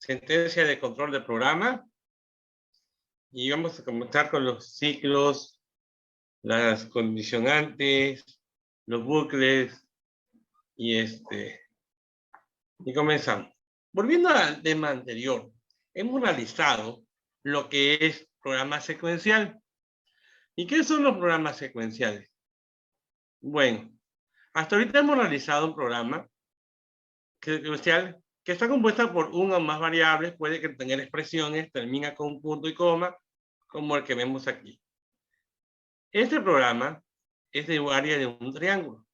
sentencia de control de programa. Y vamos a comenzar con los ciclos, las condicionantes, los bucles y comenzamos. Volviendo al tema anterior, hemos analizado lo que es programa secuencial. ¿Y qué son los programas secuenciales? Bueno, hasta ahorita hemos realizado un programa secuencial que está compuesta por una o más variables, puede que tenga expresiones, termina con un punto y coma, como el que vemos aquí. Este programa es de área de un triángulo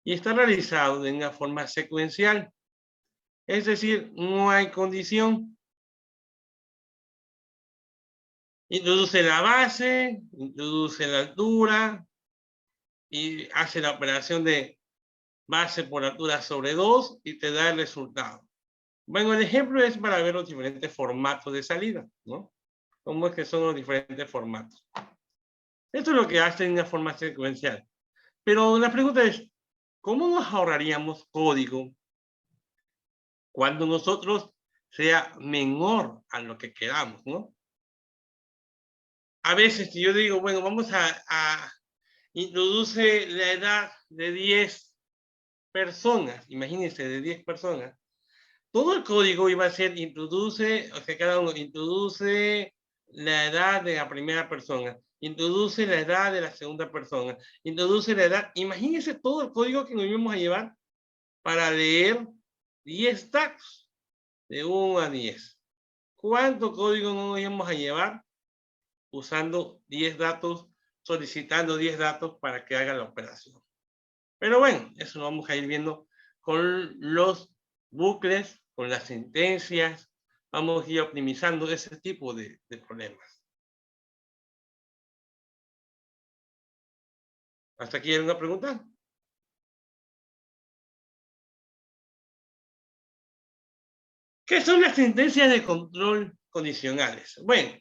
y está realizado de una forma secuencial, es decir, no hay condición. Introduce la base, introduce la altura y hace la operación de base por altura sobre 2 y te da el resultado. Bueno, el ejemplo es para ver los diferentes formatos de salida, ¿no? Cómo es que son los diferentes formatos. Esto es lo que hace en una forma secuencial. Pero la pregunta es, ¿cómo nos ahorraríamos código cuando nosotros sea menor a lo que queramos, ¿no? A veces si yo digo, bueno, vamos a introduce la edad de 10 personas, imagínense, de 10 personas. Todo el código iba a ser introduce, o sea, cada uno introduce la edad de la primera persona, introduce la edad de la segunda persona, introduce la edad. Imagínense todo el código que nos íbamos a llevar para leer 10 tags de 1 a 10. ¿Cuánto código nos íbamos a llevar usando 10 datos, solicitando 10 datos para que haga la operación? Pero bueno, eso lo vamos a ir viendo con los bucles, con las sentencias. Vamos a ir optimizando ese tipo de problemas. ¿Hasta aquí hay una pregunta? ¿Qué son las sentencias de control condicionales? Bueno,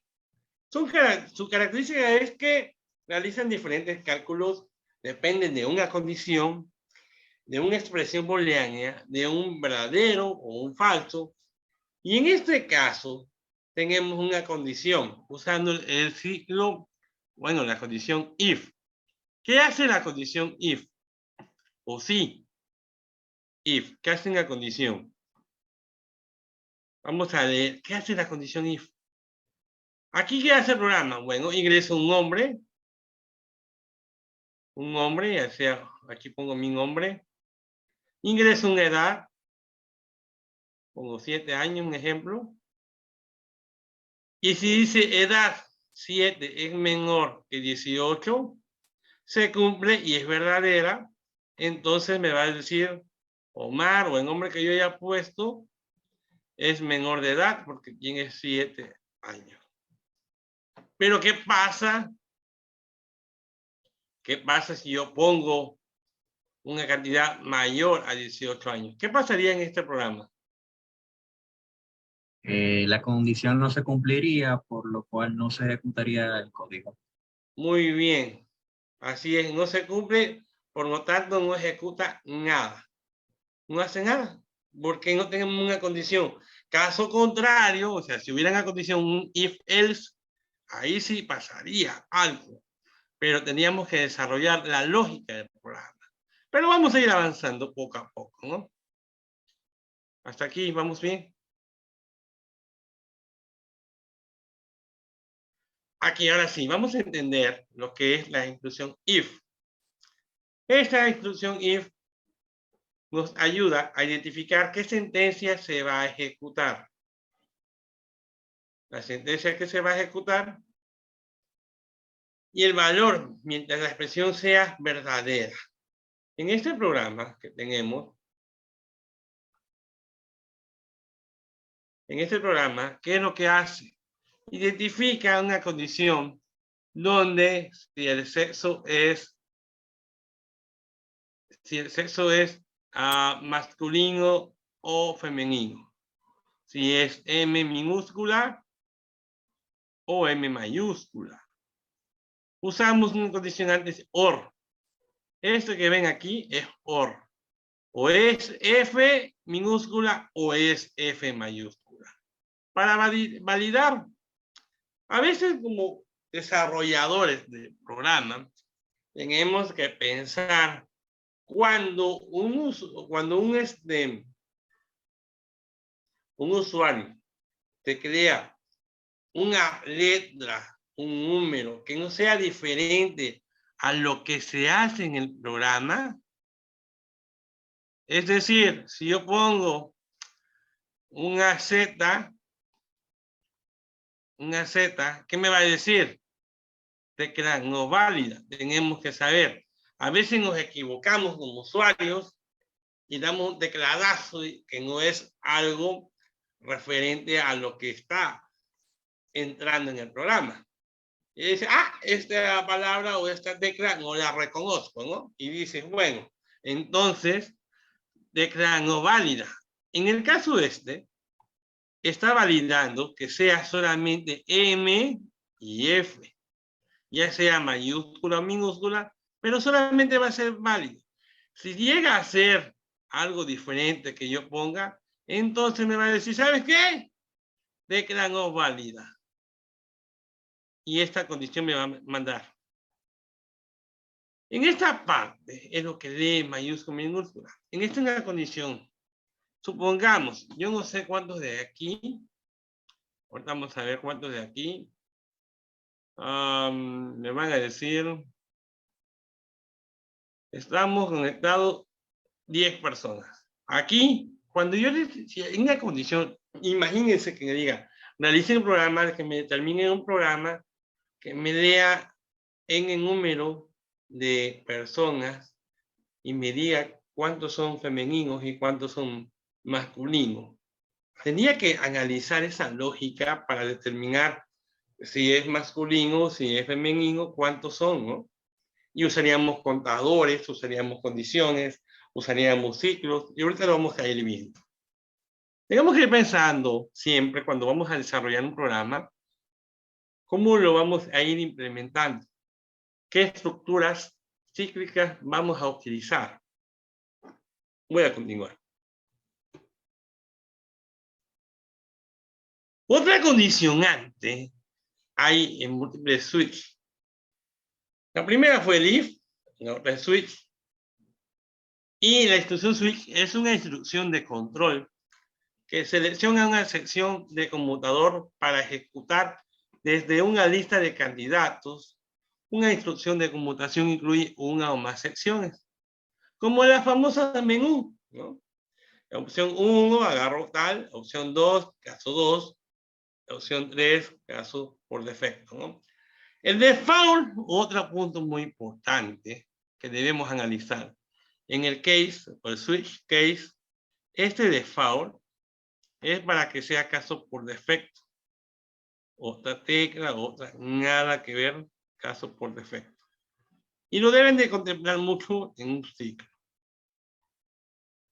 su característica es que realizan diferentes cálculos, dependen de una condición, de una expresión booleana, de un verdadero o un falso. Y en este caso, tenemos una condición usando el ciclo, bueno, la condición if. ¿Qué hace la condición if? O sí, if. ¿Qué hace la condición? Vamos a leer, ¿qué hace la condición if? Aquí, ¿qué hace el programa? Bueno, ingresa un nombre, ya sea, aquí pongo mi nombre, ingreso una edad, pongo 7 años, un ejemplo, y si dice edad 7 es menor que 18, se cumple y es verdadera, entonces me va a decir Omar o el nombre que yo haya puesto es menor de edad porque tiene 7 años. Pero ¿qué pasa? ¿Qué pasa si yo pongo una cantidad mayor a 18 años? ¿Qué pasaría en este programa? La condición no se cumpliría, por lo cual no se ejecutaría el código. Muy bien. Así es, no se cumple, por lo tanto no ejecuta nada. No hace nada, porque no tenemos una condición. Caso contrario, o sea, si hubiera una condición, un if-else, ahí sí pasaría algo, pero teníamos que desarrollar la lógica del programa. Pero vamos a ir avanzando poco a poco, ¿no? Hasta aquí, ¿vamos bien? Aquí, ahora sí, vamos a entender lo que es la instrucción if. Esta instrucción if nos ayuda a identificar qué sentencia se va a ejecutar. La sentencia que se va a ejecutar y el valor mientras la expresión sea verdadera. En este programa que tenemos, ¿qué es lo que hace? Identifica una condición donde si el sexo es masculino o femenino. Si es M minúscula o M mayúscula. Usamos un condicionante OR. Esto que ven aquí es OR. O es F minúscula o es F mayúscula. Para validar, a veces como desarrolladores de programas, tenemos que pensar cuando un usuario te crea una letra, un número que no sea diferente a lo que se hace en el programa. Es decir, si yo pongo una Z, ¿qué me va a decir? Tecla no válida. Tenemos que saber. A veces nos equivocamos como usuarios y damos un tecladazo que no es algo referente a lo que está entrando en el programa. Y dice, esta palabra o esta tecla no la reconozco, ¿no? Y dices, bueno, entonces, tecla no válida. En el caso está validando que sea solamente M y F, ya sea mayúscula o minúscula, pero solamente va a ser válido. Si llega a ser algo diferente que yo ponga, entonces me va a decir, ¿sabes qué? Tecla no válida. Y esta condición me va a mandar. En esta parte es lo que lee mayúscula, minúscula. En esta es una condición. Supongamos, yo no sé cuántos de aquí, ahorita vamos a ver cuántos de aquí, me van a decir, estamos conectados 10 personas. Aquí, cuando yo si en una condición, imagínense que me diga, realice un programa, que me determine un programa que me lea en el número de personas y me diga cuántos son femeninos y cuántos son masculinos. Tenía que analizar esa lógica para determinar si es masculino, si es femenino, cuántos son, ¿no? Y usaríamos contadores, usaríamos condiciones, usaríamos ciclos, y ahorita lo vamos a ir viendo. Tenemos que ir pensando siempre cuando vamos a desarrollar un programa, cómo lo vamos a ir implementando, qué estructuras cíclicas vamos a utilizar. Voy a continuar. Otra condicionante hay en múltiples switch. La primera fue el if, la otra es switch. Y la instrucción switch es una instrucción de control que selecciona una sección de conmutador para ejecutar desde una lista de candidatos. Una instrucción de conmutación incluye una o más secciones, como la famosa menú, ¿no? La opción 1, agarro tal, opción 2, caso 2, opción 3, caso por defecto, ¿no? El default, otro punto muy importante que debemos analizar. En el case, o el switch case, este default es para que sea caso por defecto. Otra tecla, otra, nada que ver, caso por defecto. Y lo deben de contemplar mucho en un ciclo.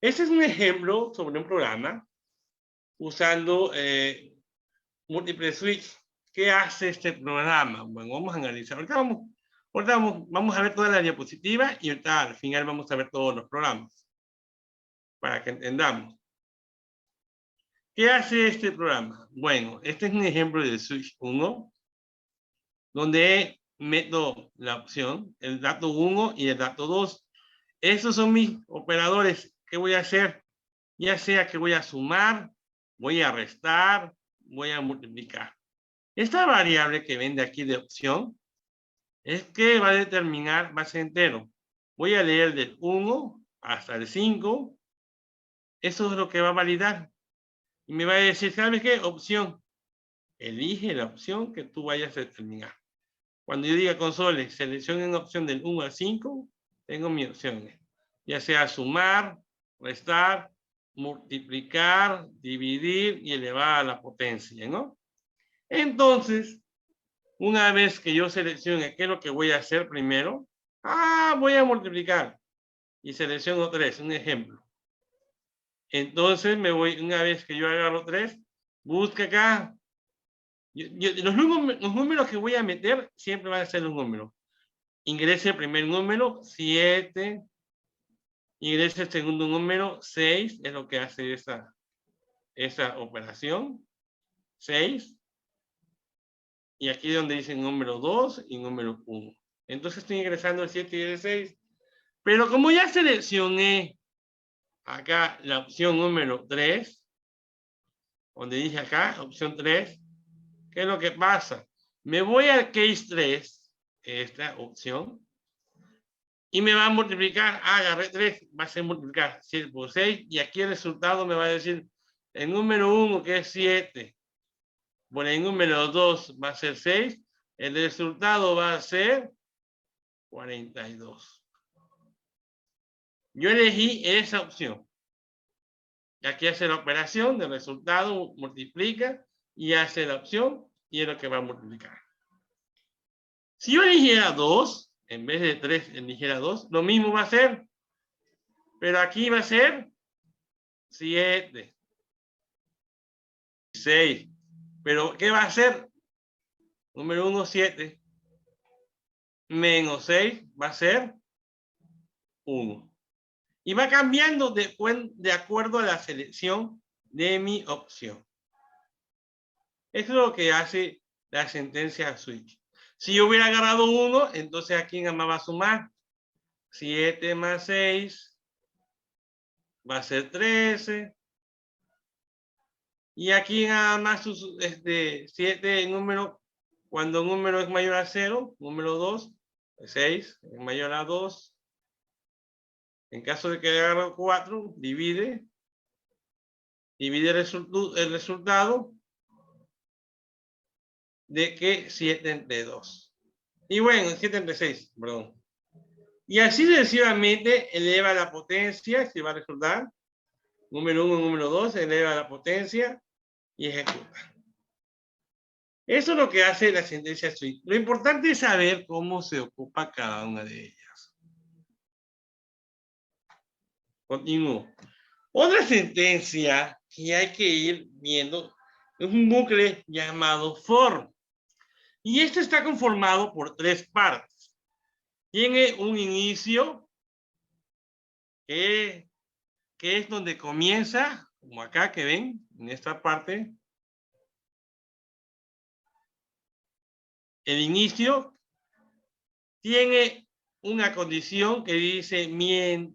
Este es un ejemplo sobre un programa usando múltiple switch. ¿Qué hace este programa? Bueno, vamos a analizar. Ahorita vamos a ver toda la diapositiva y ahorita al final vamos a ver todos los programas para que entendamos. ¿Qué hace este programa? Bueno, este es un ejemplo de switch 1, donde meto la opción, el dato 1 y el dato 2. Esos son mis operadores. ¿Qué voy a hacer? Ya sea que voy a sumar, voy a restar, voy a multiplicar. Esta variable que ven de aquí de opción es que va a determinar base entero. Voy a leer del 1 hasta el 5. Eso es lo que va a validar. Y me va a decir, ¿sabes qué? Opción. Elige la opción que tú vayas a determinar. Cuando yo diga console, seleccionen opción del 1 al 5, tengo mis opciones. Ya sea sumar, restar, multiplicar, dividir y elevar a la potencia, ¿no? Entonces, una vez que yo seleccione qué es lo que voy a hacer primero, voy a multiplicar. Y selecciono 3, un ejemplo. Entonces me voy, una vez que yo agarro 3, busca acá. Los números que voy a meter siempre van a ser los números. Ingrese el primer número, 7, Ingresa el segundo número, 6, es lo que hace esa operación. 6. Y aquí es donde dice número 2 y número 1. Entonces estoy ingresando el 7 y el 6. Pero como ya seleccioné acá la opción número 3, donde dice acá, opción 3, ¿qué es lo que pasa? Me voy al case 3, esta opción, y me va a multiplicar, agarré 3, va a ser multiplicar 7 por 6, y aquí el resultado me va a decir el número 1, que es 7, por el número 2 va a ser 6, el resultado va a ser 42. Yo elegí esa opción. Y aquí hace la operación del resultado, multiplica y hace la opción y es lo que va a multiplicar. Si yo eligiera 2, en vez de 3 eligiera 2, lo mismo va a ser. Pero aquí va a ser 7, 6. Pero ¿qué va a ser? Número 1, 7. Menos 6 va a ser 1. Y va cambiando de acuerdo a la selección de mi opción. Eso es lo que hace la sentencia switch. Si yo hubiera agarrado 1, entonces aquí nada más va a sumar. 7 más 6 va a ser 13. Y aquí nada más 7 número, cuando un número es mayor a 0, número 2, 6 es mayor a 2. En caso de que agarre 4, divide el resultado de que 7 entre 2. Y bueno, 7 entre 6, perdón. Y así sucesivamente eleva la potencia, que va a resultar. Número 1, número 2, eleva la potencia y ejecuta. Eso es lo que hace la sentencia switch. Lo importante es saber cómo se ocupa cada una de ellas. Continúo. Otra sentencia que hay que ir viendo es un bucle llamado for. Y este está conformado por 3 partes. Tiene un inicio que es donde comienza, como acá que ven, en esta parte. El inicio tiene una condición que dice mi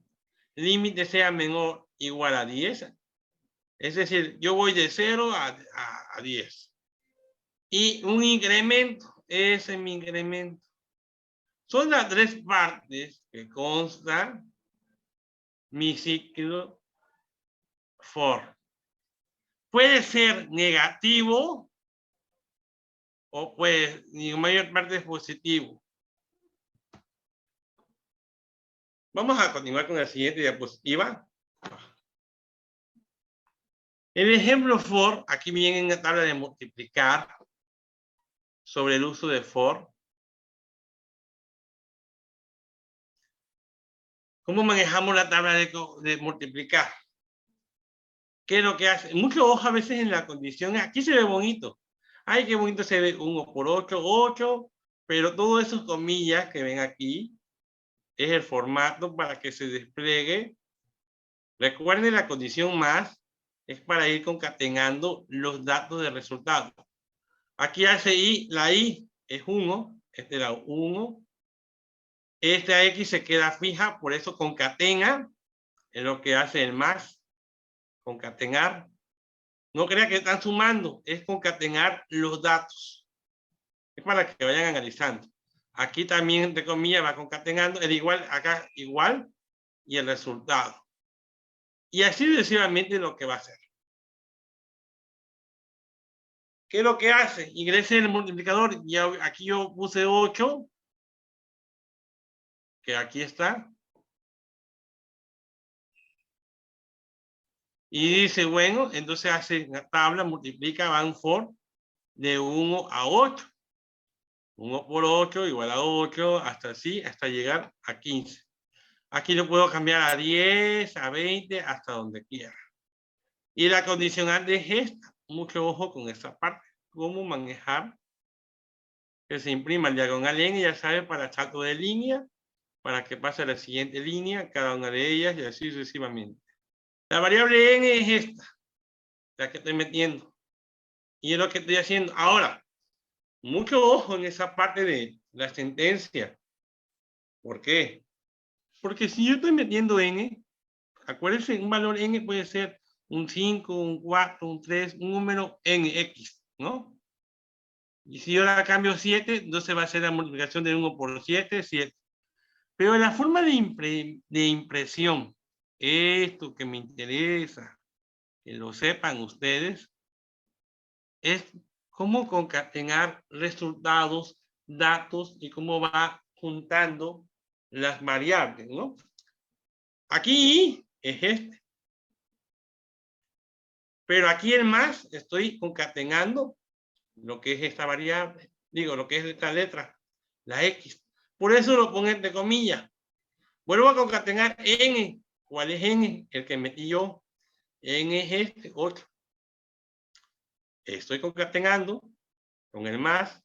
límite sea menor o igual a 10. Es decir, yo voy de 0 a 10. Y un incremento, ese es mi incremento. Son las 3 partes que consta mi ciclo for. Puede ser negativo o puede, en mayor parte es positivo. Vamos a continuar con la siguiente diapositiva. El ejemplo for, aquí viene en la tabla de multiplicar sobre el uso de for. ¿Cómo manejamos la tabla de multiplicar? ¿Qué es lo que hace? Mucho ojo a veces en la condición. Aquí se ve bonito. Ay, qué bonito se ve 1 por 8, 8. Pero todo esos comillas que ven aquí es el formato para que se despliegue. Recuerden, la condición más es para ir concatenando los datos de resultado. Aquí hace I, la I es 1, este era 1. Esta X se queda fija, por eso concatena, es lo que hace el más, concatenar. No crea que están sumando, es concatenar los datos. Es para que vayan analizando. Aquí también, entre comillas, va concatenando, el igual, acá igual, y el resultado. Y así sucesivamente lo que va a hacer. ¿Qué es lo que hace? Ingrese en el multiplicador, y aquí yo puse 8, que aquí está. Y dice, bueno, entonces hace la tabla, multiplica, van for de 1 a 8. 1 por 8 igual a 8, hasta así, hasta llegar a 15. Aquí lo puedo cambiar a 10, a 20, hasta donde quiera. Y la condicionante es esta. Mucho ojo con esta parte. Cómo manejar que se imprima el diagonal N, ya sabe, para salto de línea para que pase a la siguiente línea, cada una de ellas, y así sucesivamente. La variable n es esta, la que estoy metiendo. Y es lo que estoy haciendo. Ahora, mucho ojo en esa parte de la sentencia. ¿Por qué? Porque si yo estoy metiendo n, acuérdense, un valor n puede ser un 5, un 4, un 3, un número nx, ¿no? Y si yo la cambio 7, entonces va a ser la multiplicación de 1 por 7, 7. Pero la forma de impresión, esto que me interesa, que lo sepan ustedes, es cómo concatenar resultados, datos y cómo va juntando las variables, ¿no? Aquí es este. Pero aquí el más estoy concatenando lo que es esta variable, digo, lo que es esta letra, la X. Por eso lo pongo entre comillas. Vuelvo a concatenar n. ¿Cuál es n? El que metí yo. N es este, otro. Estoy concatenando con el más.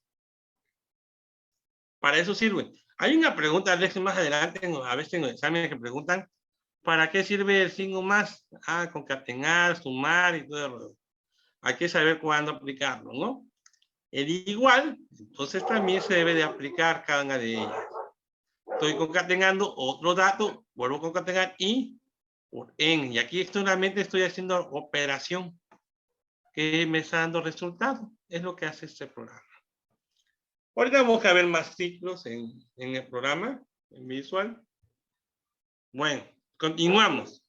Para eso sirve. Hay una pregunta, Alex, más adelante, a veces en los exámenes que preguntan, ¿para qué sirve el signo más? Ah, concatenar, sumar y todo eso. Hay que saber cuándo aplicarlo, ¿no? El igual, entonces también se debe de aplicar cada una de ellas. Estoy concatenando otro dato, vuelvo a concatenar y por n. Y aquí solamente estoy haciendo operación que me está dando resultado. Es lo que hace este programa. Ahorita vamos a ver más ciclos en el programa, en visual. Bueno, continuamos.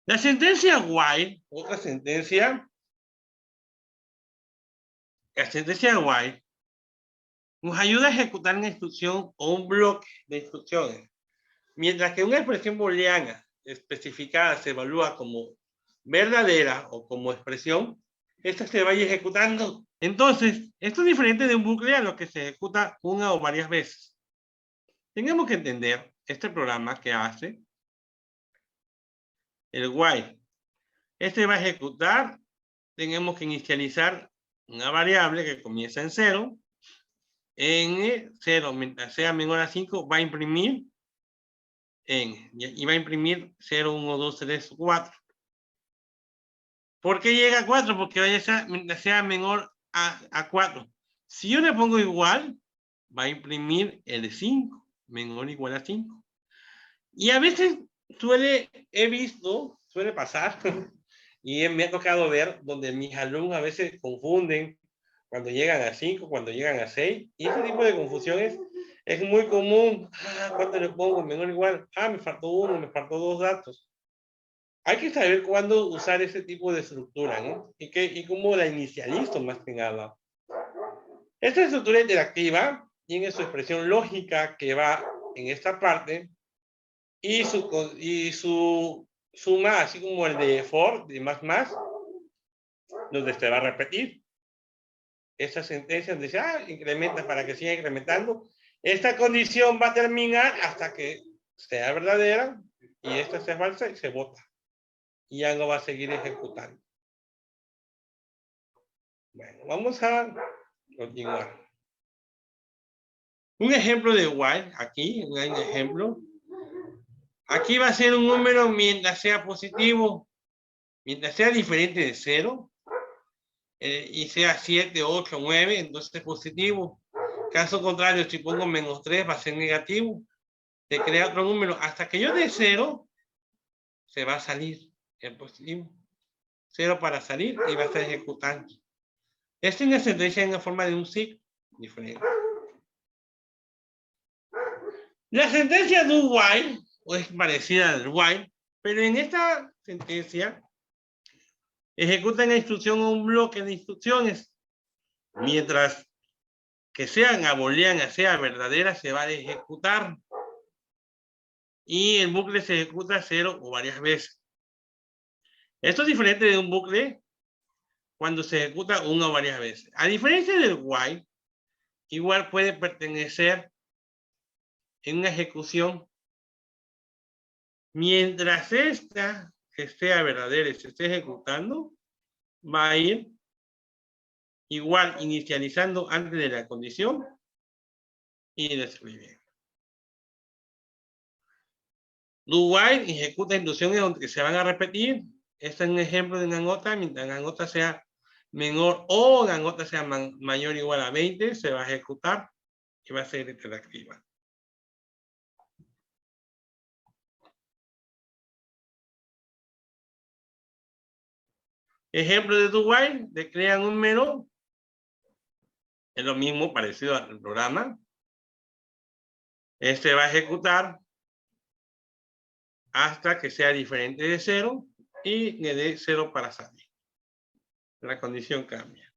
La sentencia while, otra sentencia, la sentencia while nos ayuda a ejecutar una instrucción o un bloque de instrucciones. Mientras que una expresión booleana especificada se evalúa como verdadera o como expresión, esta se vaya ejecutando. Entonces, esto es diferente de un bucle a lo que se ejecuta una o varias veces. Tenemos que entender este programa que hace el while. Este va a ejecutar, tenemos que inicializar una variable que comienza en 0. En 0, mientras sea menor a 5, va a imprimir y va a imprimir 0, 1, 2, 3, 4. ¿Por qué llega a 4? Porque vaya a ser, mientras sea menor a 4. Si yo le pongo igual, va a imprimir el 5, menor o igual a 5. Y a veces suele pasar, y me ha tocado ver donde mis alumnos a veces confunden cuando llegan a 5, cuando llegan a 6, y ese tipo de confusiones es muy común. ¿Cuánto le pongo? Menor o igual. Me faltó 1, me faltó 2 datos. Hay que saber cuándo usar ese tipo de estructura, ¿no? Y cómo la inicializo más que nada. Esta estructura interactiva tiene su expresión lógica que va en esta parte y su suma, así como el de for, de más, donde se va a repetir. Esta sentencia dice, incrementa para que siga incrementando. Esta condición va a terminar hasta que sea verdadera y esta sea falsa y se bota. Y ya no va a seguir ejecutando. Bueno, vamos a continuar. Un ejemplo de while, aquí, un ejemplo. Aquí va a ser un número mientras sea positivo, mientras sea diferente de 0, y sea 7, 8, 9, entonces es positivo. Caso contrario, si pongo menos 3, va a ser negativo. Se crea otro número. Hasta que yo dé 0, se va a salir el positivo. 0 para salir y va a estar ejecutando. Esta es una sentencia en la forma de un ciclo diferente. La sentencia do while es parecida al while, pero en esta sentencia ejecutan la instrucción o un bloque de instrucciones. Mientras que sean booleanas, sea verdadera, se va a ejecutar. Y el bucle se ejecuta 0 o varias veces. Esto es diferente de un bucle cuando se ejecuta una o varias veces. A diferencia del while, igual puede pertenecer en una ejecución mientras esta que sea verdadera y se esté ejecutando, va a ir igual inicializando antes de la condición y lo escribe. Do while ejecuta instrucciones donde se van a repetir. Este es un ejemplo de una nota. Mientras la nota sea menor o la nota sea mayor o igual a 20, se va a ejecutar y va a ser interactiva. Ejemplo de do while, de crean un menú. Es lo mismo, parecido al programa. Este va a ejecutar hasta que sea diferente de 0 y le dé 0 para salir. La condición cambia.